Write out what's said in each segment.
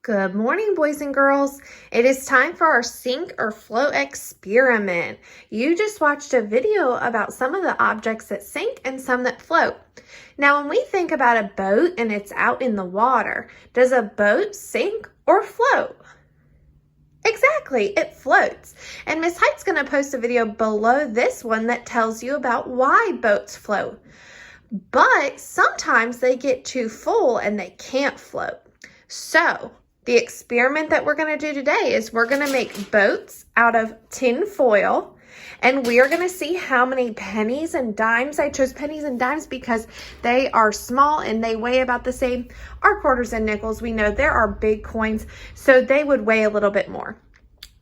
Good morning, boys and girls. It is time for our sink or float experiment. You just watched a video about some of the objects that sink and some that float. Now, when we think about a boat and it's out in the water, does a boat sink or float? Exactly, it floats. And Miss Height's going to post a video below this one that tells you about why boats float. But sometimes they get too full and they can't float. So, the experiment that we're going to do today is we're going to make boats out of tin foil, and we are going to see how many pennies and dimes. I chose pennies and dimes because they are small and they weigh about the same. Our quarters and nickels, we know there are big coins, so they would weigh a little bit more.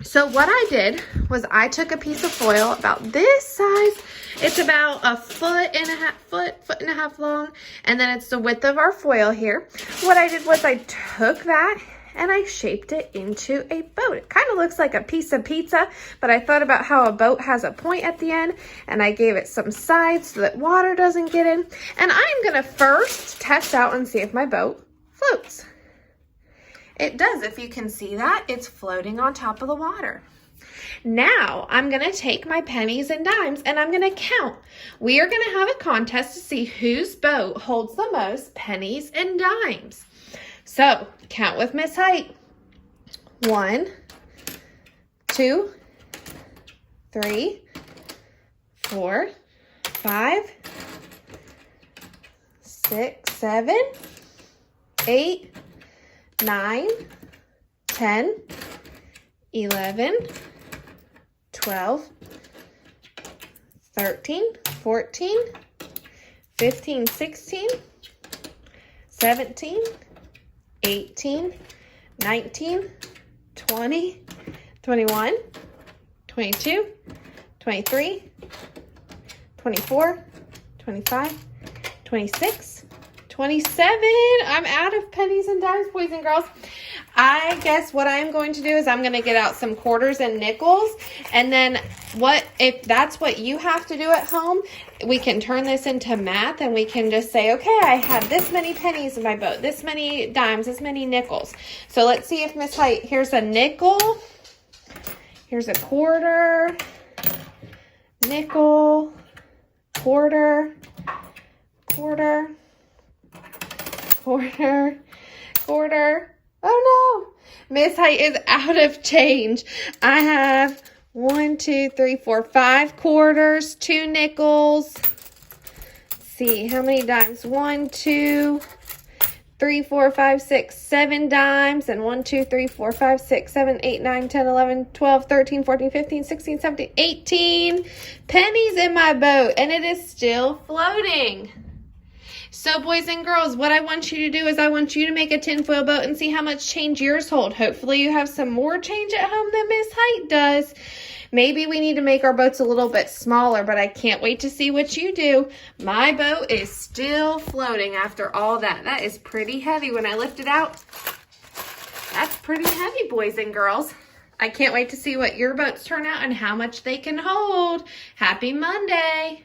So what I did was I took a piece of foil about this size. It's about a foot and a half long, and then it's the width of our foil here. What I did was I took that and I shaped it into a boat. It kind of looks like a piece of pizza, but I thought about how a boat has a point at the end, and I gave it some sides so that water doesn't get in. And I'm gonna first test out and see if my boat floats. It does. If you can see that, it's floating on top of the water. Now, I'm going to take my pennies and dimes and I'm going to count. We are going to have a contest to see whose boat holds the most pennies and dimes. So, count with Miss Height. 1, 2, 3, 4, 5, 6, 7, 8, 9, 10, 11, 12, 13, 14, 15, 16, 17, 18, 19, 20, 21, 22, 23, 24, 25, 26, 27. I'm out of pennies and dimes, boys and girls. I guess what I'm going to do is I'm going to get out some quarters and nickels, and then if that's what you have to do at home, we can turn this into math and we can just say, okay, I have this many pennies in my boat, this many dimes, this many nickels. So let's see if Miss Height, here's a nickel, here's a quarter, nickel, quarter, quarter, quarter, quarter. Oh no, Miss Height is out of change. I have 1, 2, 3, 4, 5 quarters, 2 nickels. Let's see, how many dimes? 1, 2, 3, 4, 5, 6, 7 dimes, and 1, 2, 3, 4, 5, 6, 7, 8, 9, 10, 11, 12, 13, 14, 15, 16, 17, 18 pennies in my boat, and it is still floating. So, boys and girls, what I want you to do is I want you to make a tinfoil boat and see how much change yours hold. Hopefully you have some more change at home than Miss Height does. Maybe we need to make our boats a little bit smaller, but I can't wait to see what you do. My boat is still floating after all that. That is pretty heavy. When I lift it out, that's pretty heavy, boys and girls. I can't wait to see what your boats turn out and how much they can hold. Happy Monday.